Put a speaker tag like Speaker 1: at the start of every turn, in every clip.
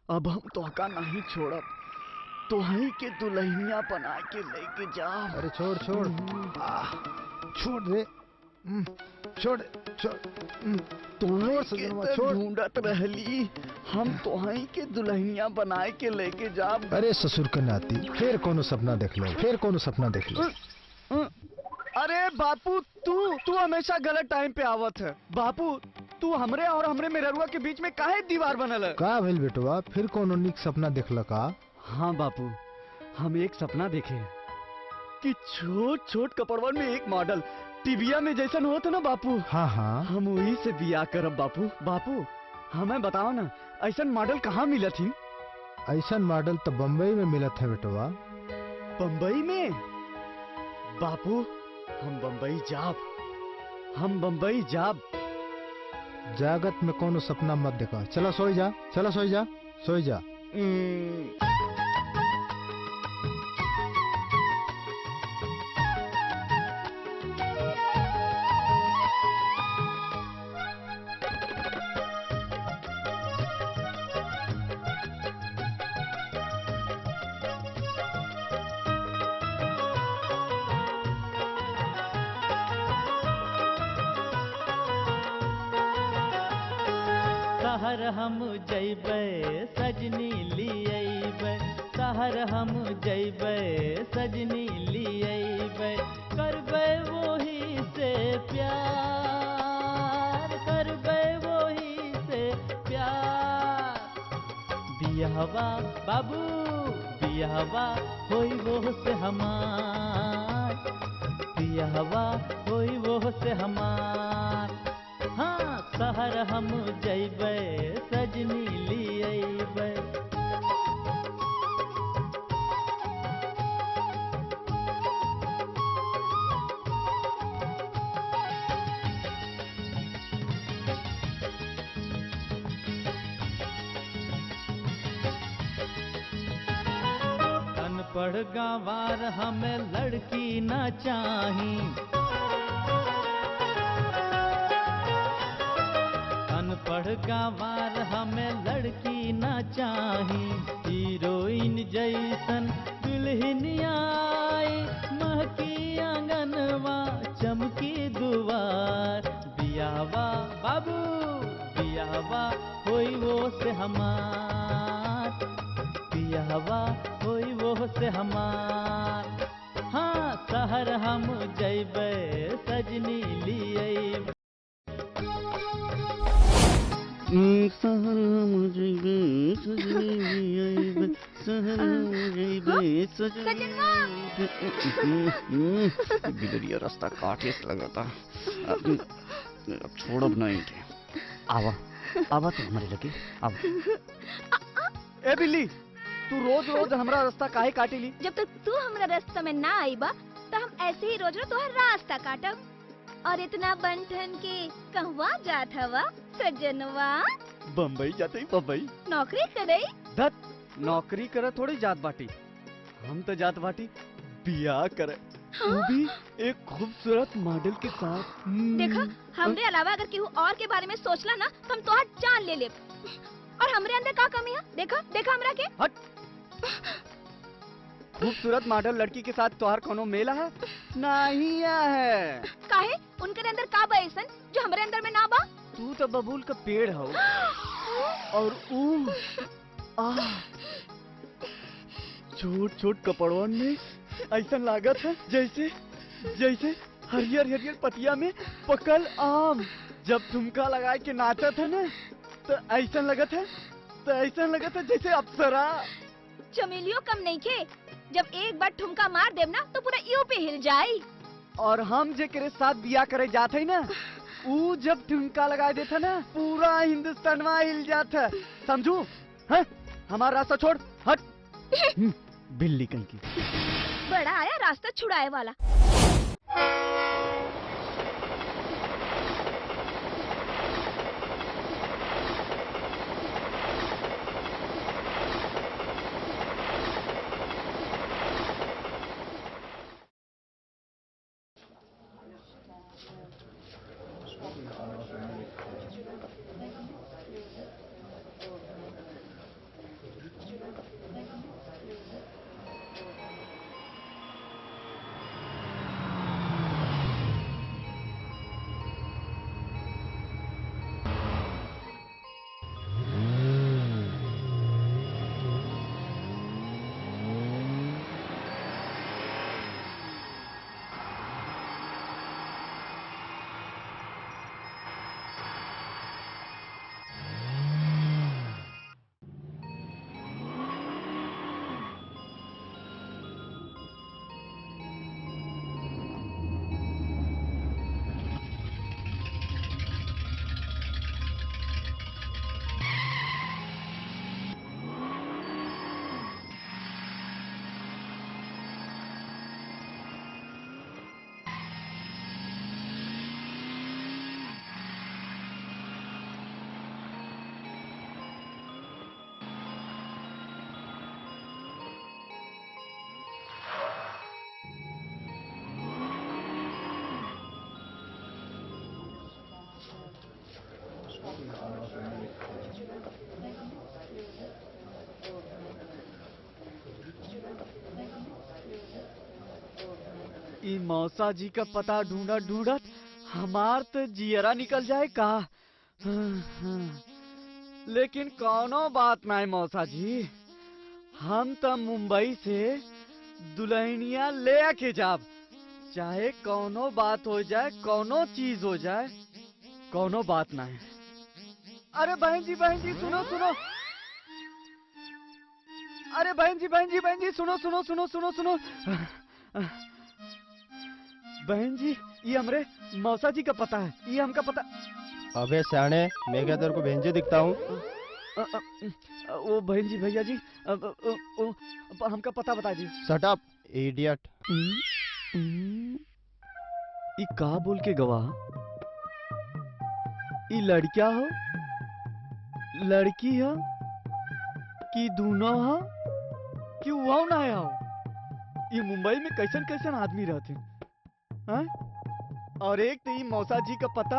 Speaker 1: अब हम तोहका नहीं छोड़ब, तोहही के दुल्हनिया बना के लेके जा।
Speaker 2: अरे छोड़ छोड़ छोड़ दे। छोड़ छोड़
Speaker 1: तोहही के
Speaker 2: सजनवा,
Speaker 1: तो
Speaker 2: छोड़।
Speaker 1: ढूंढत रहली, हम तोहही के दुल्हनिया बनाए के लेके जाब।
Speaker 2: अरे ससुर के नाती, फिर कोनो सपना देख ले, फिर कोनो सपना देख ले।
Speaker 1: अरे बापू, तू हमेशा गलत टाइम पे आवत है। बापू, तू हमरे और हमरे मेहरुआ के बीच में काहे दीवार बनल है?
Speaker 2: का भेल बेटवा, फिर कोनो निक सपना देखल का?
Speaker 1: हाँ बापू, हम एक सपना देखे कि छोट छोट कपड़वन में एक मॉडल टीविया में जैसन होता ना बापू।
Speaker 2: हाँ हाँ,
Speaker 1: हम वही से बिया करब बापू। बापू हमें बताओ ना, ऐसन मॉडल कहाँ मिला थी?
Speaker 2: ऐसा मॉडल तो बम्बई में मिलत है बेटवा।
Speaker 1: बम्बई में? बापू हम बम्बई जाब, हम बम्बई जाब।
Speaker 2: जागत में कोनो सपना मत देखा, चला सोई जा, चला सोई जा, सोई जा।
Speaker 3: सहर हम जैबै सजनी लियबै, सहर हम जैबै सजनी लियबै, करबै वही से प्यार, करबै वही से प्यार। बियाहवा बाबू बियाहवा होई वो से हमार, बियाहवा होई वो से हमार। हाँ सहर हम जैबै सजनी लियबै। अनपढ़ गंवार हमें लड़की न चाही, अनपढ़ गंवार हमें लड़की न चाही। हीरोइन जैसन दुल्हनिया आई, महकी आंगनवा चमकी दुआर। बियाहवा बाबू बियाहवा होई वो से हमार, बियाहवा होई वो से हमार। हाँ सहर हम जैबै सजनी लियबै।
Speaker 1: सहर हम जइबे सजनी लियबै, सहर हम जइबे सजनी। बिलरिया रास्ता काटे से लगता, अब छोड़ब नहीं थे। आवा आवा तो हमारे लगे आवा। ए बिल्ली, तू रोज रोज हमारा रास्ता काहे काटेली?
Speaker 4: जब तक तू हमरा रास्ता में ना आईबा तो हम ऐसे ही रोज रोज तोहर रास्ता काटब। और इतना बनठन के कहवा जात हवा सजनवा?
Speaker 1: बम्बई जाते ही बम्बई।
Speaker 4: नौकरी करे?
Speaker 1: धत, नौकरी करे थोड़ी जात बाटी, हम तो जात बाटी बियाह करे, वो भी एक खूबसूरत मॉडल के साथ।
Speaker 4: देखा, हमरे अलावा अगर केहू और के बारे में सोचला ना तो हम तोहर जान ले लेब। और हमरे अंदर का कमी है? देखा देखा हमरा के।
Speaker 1: हट। खूबसूरत मॉडल लड़की के साथ तोहर कोनो मेला है? नहीं है।
Speaker 4: काहे? उनके अंदर का बा ऐसन जो हमरे अंदर में ना बा?
Speaker 1: तू तो बबूल का पेड़ हो, और छोट छोट कपड़वन में ऐसा लागत है जैसे जैसे हरियर हरियर पतिया में पकल आम। जब ठुमका लगा के नाचत है ना तो ऐसा लगत है, जैसे अप्सरा।
Speaker 4: चमेलियों कम नहीं खे, जब एक बार ठुमका मार देव ना तो पूरा यूपी हिल जाई।
Speaker 1: और हम जेकरे साथ बिया करे जात है ना, वो जब ठुमका लगा देता ना पूरा हिंदुस्तान हिल जाता। समझू? हैं? हमारा रास्ता छोड़, हट। बिल्ली कहीं की।
Speaker 4: बड़ा आया रास्ता छुड़ाए वाला।
Speaker 1: ई मौसा जी का पता ढूंढत ढूंढत हमार तो जियरा निकल जाए का। लेकिन कौनो बात नहीं मौसा जी, हम तो मुंबई से दुल्हनिया ले आके जाब, चाहे कौनो बात हो जाए, कौनो चीज हो जाए, कौनो बात नहीं। अरे बहन जी सुनो सुनो, अरे बहन जी सुनो सुनो सुनो सुनो सुनो। बहन जी ये हमरे मौसा जी का पता है, ये हमका पता।
Speaker 5: अबे सयाने, मैं क्या तेरे को भेंजे दिखता हूँ?
Speaker 1: वो बहन जी भैया जी हमका पता बता दी।
Speaker 5: Shut up idiot.
Speaker 1: ई का बोल के गवाह? ई लड़किया हो, लड़की हो कि दोनों हो कि वो ना हो? ये मुंबई में कैसन कैसन आदमी रहते हैं? और एक तो ई मौसा जी का पता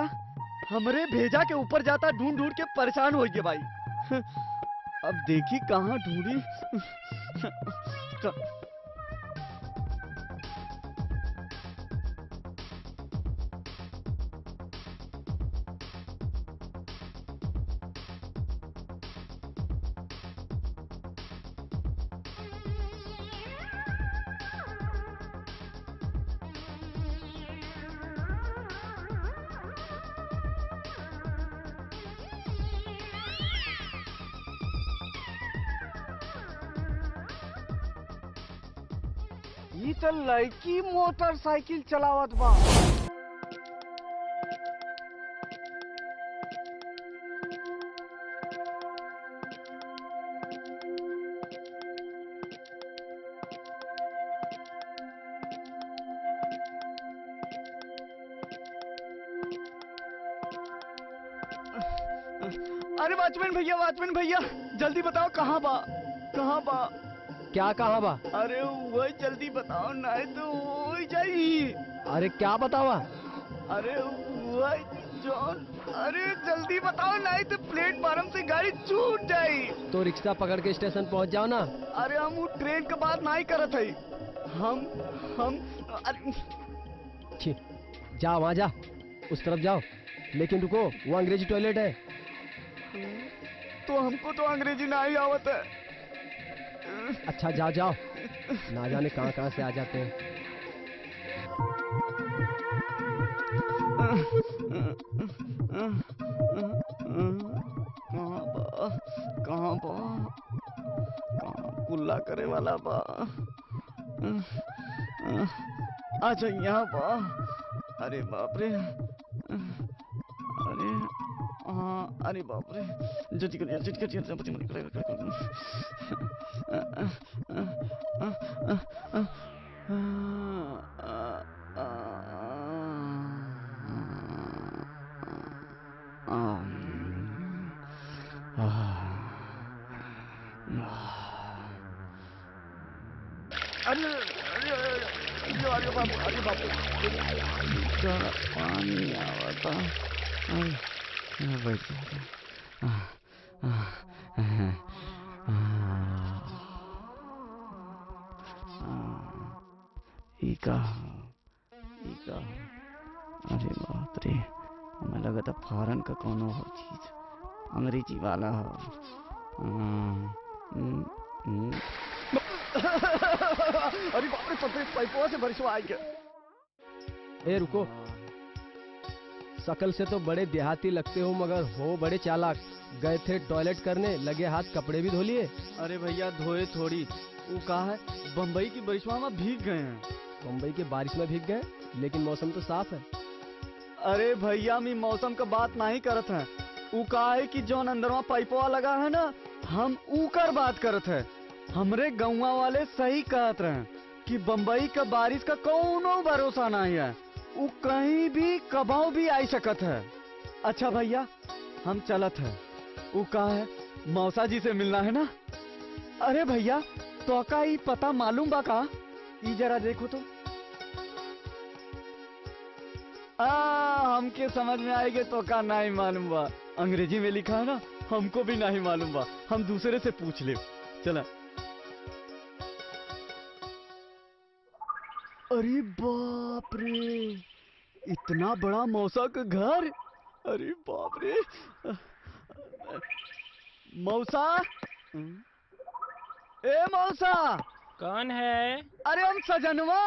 Speaker 1: हमरे भेजा के ऊपर जाता, ढूंढ ढूंढ के परेशान हो गए भाई। अब देखी कहाँ ढूंढी। ई तो लड़की मोटरसाइकिल चलावत बा। अरे वॉचमैन भैया जल्दी बताओ कहाँ बा, कहाँ बा?
Speaker 6: क्या कहा बा?
Speaker 1: अरे वही जल्दी बताओ, नहीं तो हो ही जाई।
Speaker 6: अरे क्या बतावा?
Speaker 1: अरे वही जॉन, अरे जल्दी बताओ नहीं तो प्लेटफार्म से गाड़ी छूट जाई।
Speaker 6: तो रिक्शा पकड़ के स्टेशन पहुंच जाओ ना।
Speaker 1: अरे हम वो ट्रेन का बात नहीं करत है, हम अरे
Speaker 6: छी, जा वहाँ जा, उस तरफ जाओ, लेकिन रुको, वो अंग्रेजी टॉयलेट है।
Speaker 1: तो हमको तो अंग्रेजी नहीं आवत है।
Speaker 6: अच्छा जाओ जाओ, ना जाने कहाँ कहाँ से आ जाते हैं।
Speaker 1: कहाँ बा कुल्ला करे वाला बा? अच्छा यहाँ बा। अरे बाप रे, अरे हाँ, अरे बाप रे, जल्दी अरे बाप पानी आवता। बैठ अरे बाप रे, हमें लगा था फॉरन का कोनो हो चीज, अंग्रेजी वाला हो। अरे बाप रे, पाइपों से बारिश आ गया।
Speaker 6: ए रुको, शकल से तो बड़े देहाती लगते हो, मगर हो बड़े चालाक। गए थे टॉयलेट करने, लगे हाथ कपड़े भी धो लिए।
Speaker 1: अरे भैया धोए थोड़ी, वो कहा है बम्बई की बारिशवा में भीग गए हैं।
Speaker 6: मुंबई के बारिश में भीग गए, लेकिन मौसम तो साफ है।
Speaker 1: अरे भैया मैं मौसम का बात नहीं करत है, वो कहा है कि जो अंदरवा पाइपवा लगा है ना, हम ऊकर बात करत है। हमरे गौवा वाले सही कहत रहे कि बम्बई का बारिश का कोनो भरोसा नहीं है, वो कहीं भी कबाऊ भी आई सकत है। अच्छा भैया हम चलत है, वो कहा है मौसा जी से मिलना है ना। अरे भैया तो का ही पता मालूम बा का? ई जरा देखो तो। हमके समझ में आएगा तो का नहीं मालूम बा, अंग्रेजी में लिखा है ना, हमको भी नहीं मालूम बा, हम दूसरे से पूछ ले। चला अरे बाप रे, इतना बड़ा मौसा का घर। अरे बाप रे। मौसा, ए मौसा।
Speaker 3: कौन है?
Speaker 1: अरे हम सजनवा।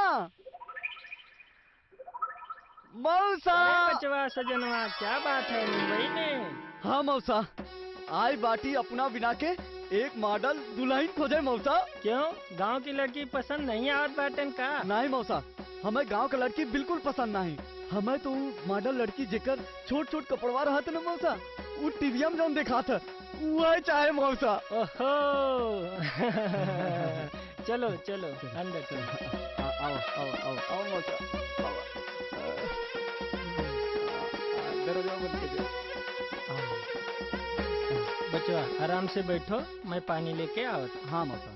Speaker 1: मौसा।
Speaker 3: अरे बचवा सजनवा, क्या बात है मुंबई में?
Speaker 1: हाँ मौसा, आई बाटी अपना बिना के एक मॉडल दुल्हन खोजे मौसा।
Speaker 3: क्यों, गांव की लड़की पसंद नहीं आवत बाटन का?
Speaker 1: नहीं मौसा, हमें गांव का लड़की बिल्कुल पसंद नहीं। हमें तो मॉडल लड़की जेकर छोट छोट कपड़वा रहा था ना मौसा, वो टीवी में जौन देखा था वह चाहे मौसा।
Speaker 3: ओहो चलो चलो अंदर चलो।
Speaker 1: आओ आओ आओ आओ मौसा, आओ। दरवाजा बंद कर दे।
Speaker 3: बचवा आराम से बैठो, मैं पानी लेके आओ।
Speaker 1: हाँ मौसा,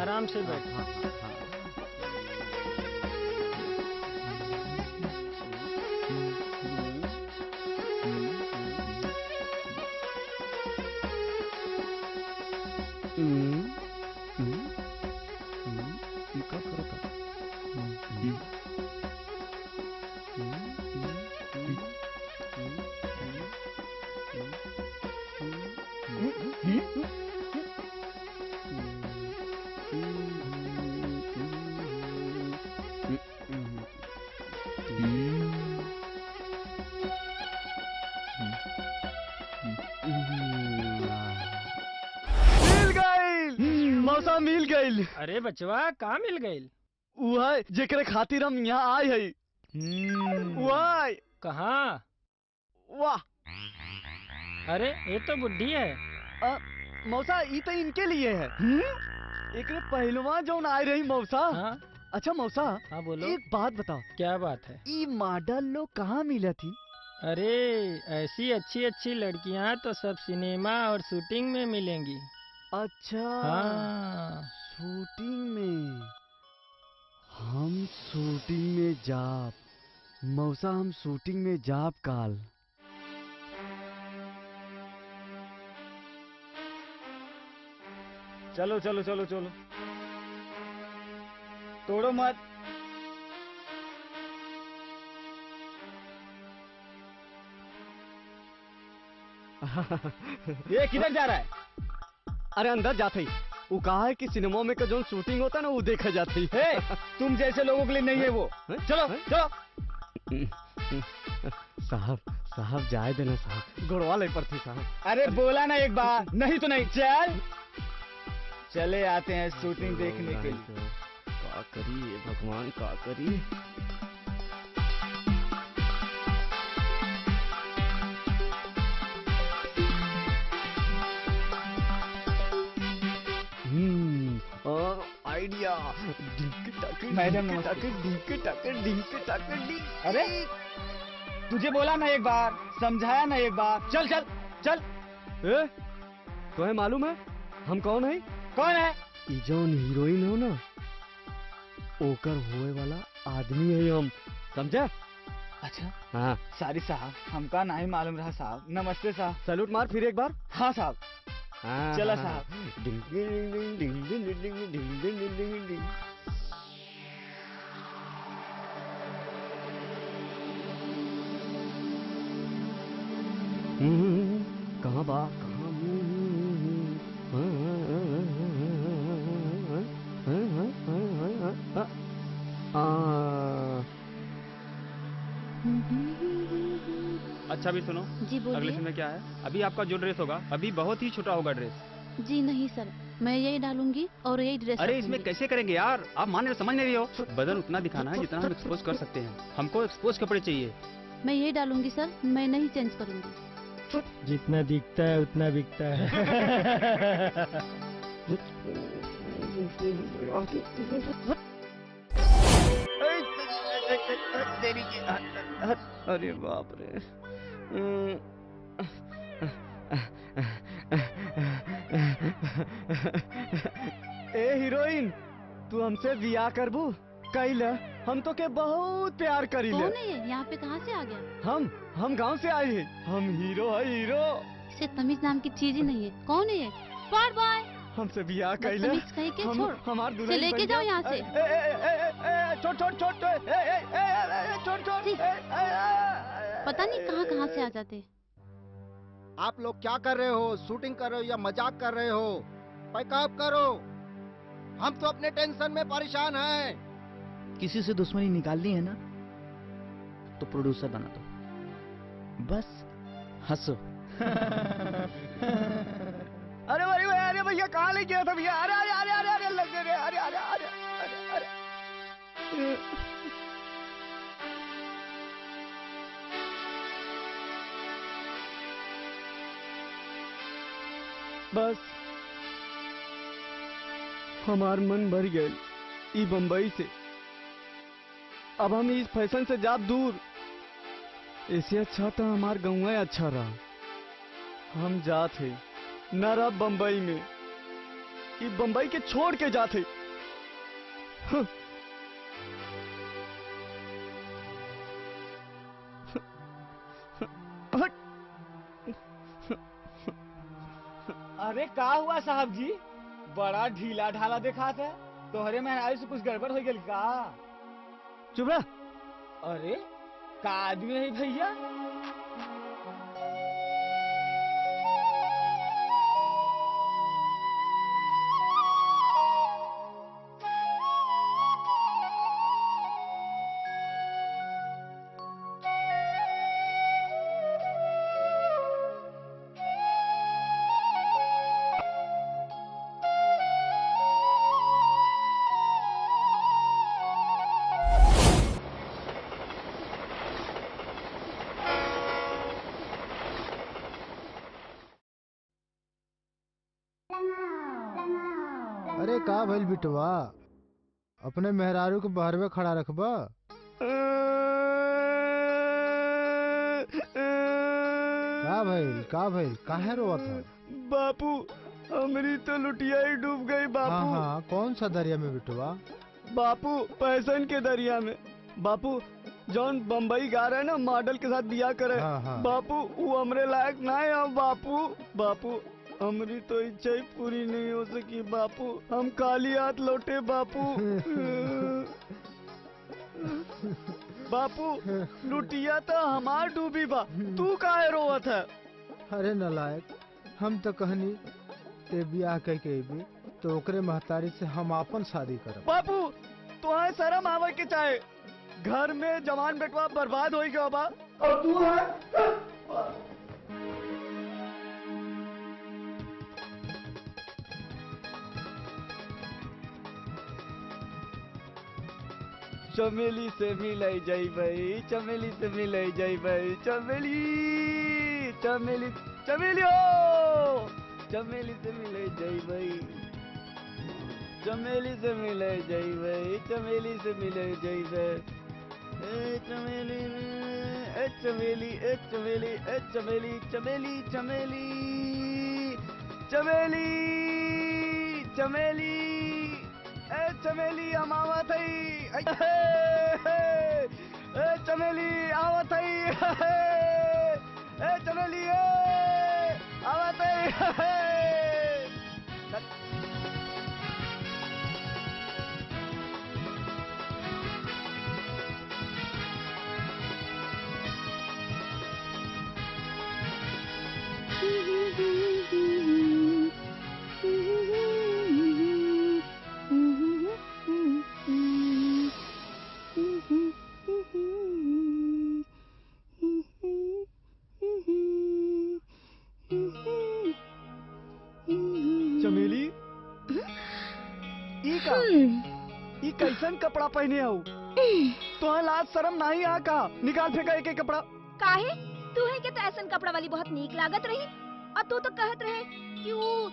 Speaker 3: आराम से बैठो।
Speaker 1: हाँ, हाँ, हाँ। क्या करता? मिल गई मौसा, मिल गई।
Speaker 3: अरे बचवा कहाँ मिल गई?
Speaker 1: वह जेकरे खातिर हम यहाँ आए है। वाह
Speaker 3: कहाँ?
Speaker 1: वाह।
Speaker 3: अरे ये तो बुढ़ी है।
Speaker 1: मौसा ई तो इनके लिए है। एकरे पहलवा जौन आए रही मौसा।
Speaker 3: हाँ
Speaker 1: अच्छा मौसा,
Speaker 3: हाँ बोलो।
Speaker 1: एक बात बताओ,
Speaker 3: क्या बात है?
Speaker 1: ई मॉडल लोग कहाँ मिला थी?
Speaker 3: अरे ऐसी अच्छी अच्छी लड़कियां तो सब सिनेमा और शूटिंग में मिलेंगी।
Speaker 1: अच्छा
Speaker 3: हाँ।
Speaker 1: शूटिंग में। हम शूटिंग में जाब मौसा, हम शूटिंग में जाब काल। चलो चलो चलो चलो, तोड़ो मत। ये किधर जा रहा है? अरे अंदर जाते ही वो कहा है कि सिनेमा में का जो शूटिंग होता है ना वो देखा जाता है। तुम जैसे लोगों के लिए नहीं है वो। चलो चलो। साहब साहब जाए देना साहब, गुड़वा ले पड़ती साहब। अरे बोला ना एक बार, नहीं तो नहीं। चल चले आते हैं शूटिंग देखने के लिए। का करिए भगवान, का करिए। आइडिया। मैडम अरे तुझे बोला ना एक बार, समझाया ना एक बार। चल चल चल। तुम्हें मालूम है हम कौन है? कौन है? ई जौन हीरोइन हो ना, ओकर होए वाला आदमी है हम, समझा? अच्छा हाँ। सॉरी साहब, हमका नहीं मालूम रहा साहब। नमस्ते साहब। सैल्यूट मार फिर एक बार। हाँ साहब। चला साहब। डिंग डिंग डिंग डिंग डिंग डिंग डिंग डिंग डिंग डिंग डिंग। कहाँ बा कहाँ?
Speaker 7: अच्छा भी सुनो।
Speaker 8: जी बोलिए।
Speaker 7: अगले समय क्या है? अभी आपका जो ड्रेस होगा अभी बहुत ही छोटा होगा ड्रेस।
Speaker 8: जी नहीं सर, मैं यही डालूंगी और यही ड्रेस
Speaker 7: अरे
Speaker 8: रखूंगी।
Speaker 7: इसमें कैसे करेंगे यार, आप मान रहे समझ नहीं रही हो। बदन उतना दिखाना है जितना हम एक्सपोज कर सकते हैं। हमको एक्सपोज कपड़े चाहिए।
Speaker 8: मैं यही डालूंगी सर, मैं नहीं चेंज करूंगी।
Speaker 3: जितना दिखता है उतना बिकता है।
Speaker 1: अरे बाप रे। ए हीरोइन, तू हमसे बियाह करबू? कैल हम तो के बहुत प्यार करी ले।
Speaker 8: कौन है ये? यहाँ पे कहाँ से आ गया?
Speaker 1: हम गांव से आए हैं। हम हीरो है हीरो।
Speaker 8: इसे तमीज नाम की चीज ही नहीं है। कौन है ये? Spot boy.
Speaker 1: हमसे बियाह कैले
Speaker 8: बदतमीज कहीं के छोड़।
Speaker 1: हमार दुल्हन
Speaker 8: से लेके
Speaker 1: बन
Speaker 8: जाओ
Speaker 1: जा।
Speaker 8: यहाँ से।
Speaker 1: छोड़ छोड़ छोड़ छोड़ छोड़ छोड़
Speaker 8: छी। पता नहीं कहाँ कहाँ से आ जाते।
Speaker 2: आप लोग क्या कर रहे हो? शूटिंग कर रहे हो या मजाक कर रहे हो? पैकअप करो, हम तो अपने टेंशन में परेशान हैं।
Speaker 1: किसी से दुश्मनी निकालनी है ना तो प्रोड्यूसर बना दो, बस हंसो। अरे अरे भैया कहाँ ले गया था भैया? अरे अरे अरे अरे अरे लग गए, अरे अरे अरे अरे अरे। बस हमार मन भर गए ई बम्बई से। अब हम इस फैशन से जाब दूर, इससे अच्छा तो हमार गाँव अच्छा रहा। हम जाते न रह बम्बई में, ई बम्बई के छोड़ के जाते। अरे का हुआ साहब जी? बड़ा ढीला ढाला देखा था, तोहरे में से कुछ गड़बड़ हो गई का? चुप रह। अरे का आदमी है भैया?
Speaker 2: अरे का भइल बिटवा? अपने मेहरारू के बहरवे खड़ा रखबा? का भइल काहे रोवत है?
Speaker 1: बापू हमारी तो लुटिया ही डूब गई बापू।
Speaker 2: हाँ हाँ, कौन सा दरिया में बिटवा?
Speaker 1: बापू पैसन के दरिया में। बापू जौन बम्बई गा रहे ना मॉडल के साथ बियाह करे।
Speaker 2: हाँ, हाँ।
Speaker 1: बापू वो हमरे लायक ना है। बापू बापू हमारी तो इच्छा ही पूरी नहीं हो सकी बापू, हम खाली हाथ लौटे बापू। बापू लुटिया तो हमार डूबी बा, तू काहे रोवत है?
Speaker 2: अरे नलायक, हम तो कहनी ते बियाह कह के भी तो ओकरे महतारी से हम आपन शादी करब।
Speaker 1: बापू तुम्हें शर्म आवे के चाहे, घर में जवान बेटवा बर्बाद हो गया बा और तू है। चमेली से मिलाई जाई भाई, चमेली से मिलाई जाई भाई, चमेली चमेली चमेली हो, चमेली से मिलाई जाई भाई, चमेली से मिलाई जाई भाई, चमेली से मिलाई जाई भाई। ए चमेली ए चमेली ए चमेली ए चमेली चमेली चमेली चमेली चमेली ए चमेली हम आवत हई, ए चमेली आवत हई, ए चमेली आवत हई। चमेली ई कैसन कपड़ा पहने हो? तो लाज शर्म नहीं आ का? निकाल फेंका एक एक कपड़ा।
Speaker 4: काहे तू है के तो ऐसन कपड़ा वाली बहुत नीक लागत रही, और तू तो कहत रहे कि वो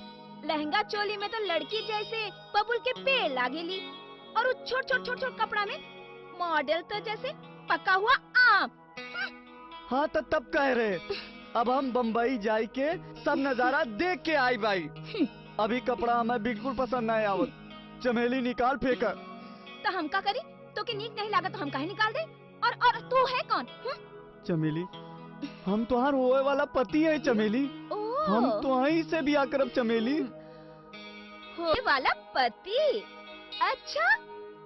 Speaker 4: लहंगा चोली में तो लड़की जैसे बबुल के पेड़ लागेली, और वो छोट छोट छोट छोट कपड़ा में मॉडल तो जैसे पका हुआ आम।
Speaker 1: हाँ तो तब कह रहे, अब हम बम्बई जाई के सब नजारा देख के आई भाई। अभी कपड़ा हमें बिल्कुल पसंद नहीं आवत। चमेली निकाल फेंका।
Speaker 4: तो हम का करी? तो के नीक नहीं लागत तो हम काहे निकाल दे? और तू है कौन?
Speaker 1: चमेली हम तुहार होए वाला पति है चमेली, हम तुही से बियाह करब चमेली।
Speaker 4: होने वाला पति। अच्छा,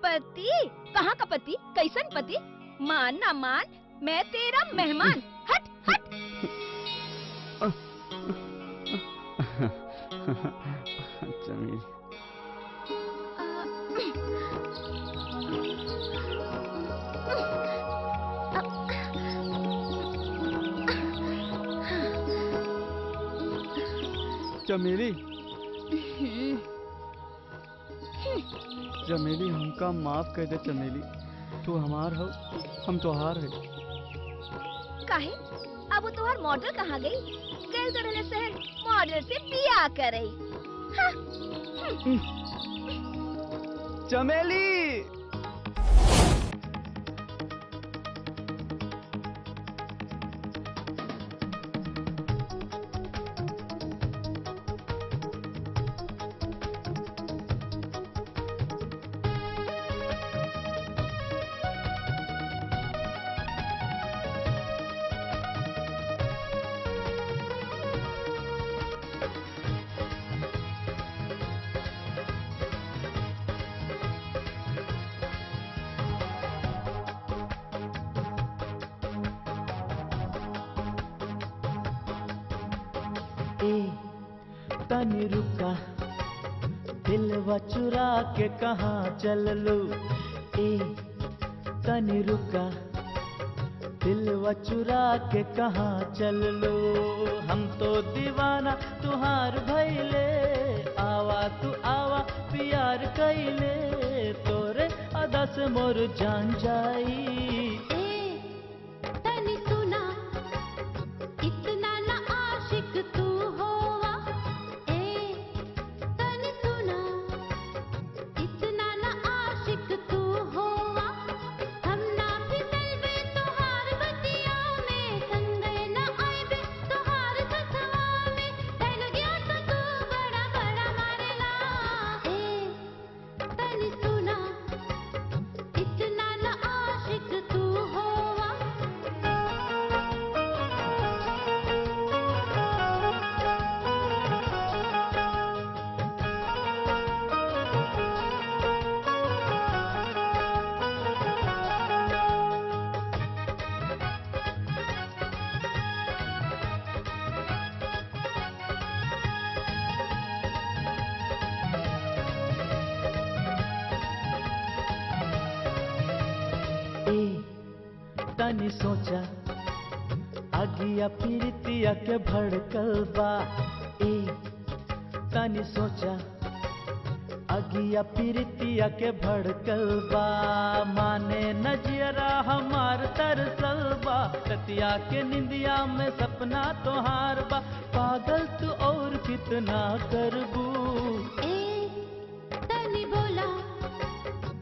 Speaker 4: पति? कहाँ का पति? कैसन पति? मान ना मान, मैं तेरा मेहमान। हट हट।
Speaker 7: चमेली,
Speaker 1: चमेली, चमेली हमका माफ कर दे चमेली। तू हमार हो, हम तोहार है।
Speaker 4: काहे? अब वो तुम्हार मॉडल कहाँ गई? गए तो रहले शहर मॉडल से बियाह करई। हाँ।
Speaker 1: चमेली,
Speaker 9: तनी रुका, दिलवा चुरा के कहाँ चल लो। तनी रुका, दिलवा चुरा के कहाँ चल लो। हम तो दीवाना तुहार भइले, आवा तू आवा प्यार कैले, तोरे अदा से मोर जान जाई।
Speaker 8: तनी सुना, इतना ना आशिक तू होवा। तनी सुना, इतना ना आशिक तू होवा। हम ना फिसलबे तोहार बतिया में, संगे ना आइबे तोहार ससवा में। डर गया तो तू बड़ा बड़ा मारेला। तनी सुना, इतना ना आशिक तू होवा।
Speaker 9: तनी सोचा, अगिया पीरितिया के भड़कल बा। तनी सोचा, अगिया पीरितिया के भड़कल बा। माने नजियरा हमार तरसल बा, रतिया के निंदिया में सपना तोहार बा। पागल तू और कितना करबू।
Speaker 8: तनी बोला,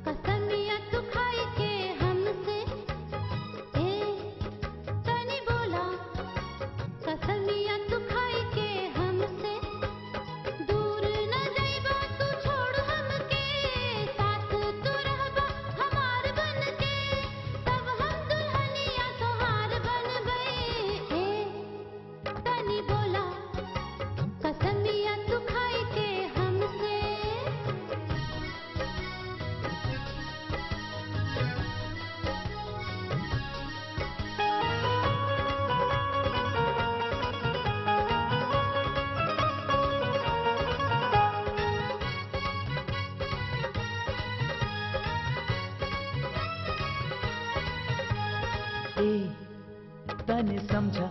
Speaker 8: कसमिया तू खाई के हमसे। तनी बोला, कसमिया तू खाई के हमसे। दूर न जाइबा तू छोड़ हमके, साथ तू रहबा हमार बन के। तब हम दुल्हनिया तोहार बनबे। तनी बोला, कसमिया तू खाई के हमसे।
Speaker 9: तनी समझा,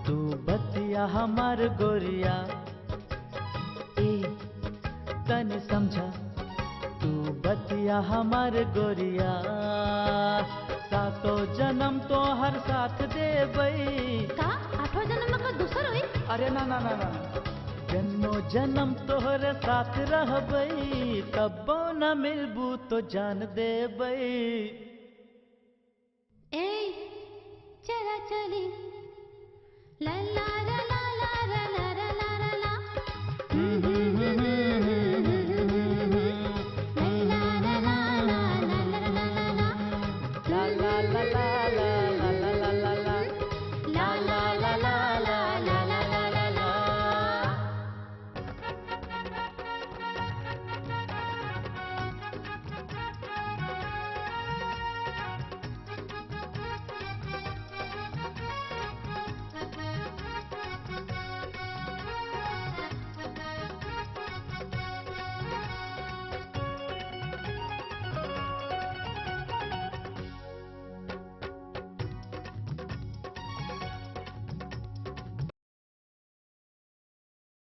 Speaker 9: तू बतिया हमार गोरिया। तनी समझा, तू बतिया हमार गोरिया। सातो जन्म तो हर साथ देबई।
Speaker 8: का आठवां जन्म का दूसर होई?
Speaker 9: अरे ना ना ना ना, जन्मो जन्म तोहरे साथ रहबई। कब्बो न मिलबू तो जान देबई।
Speaker 8: चला चली, ला ला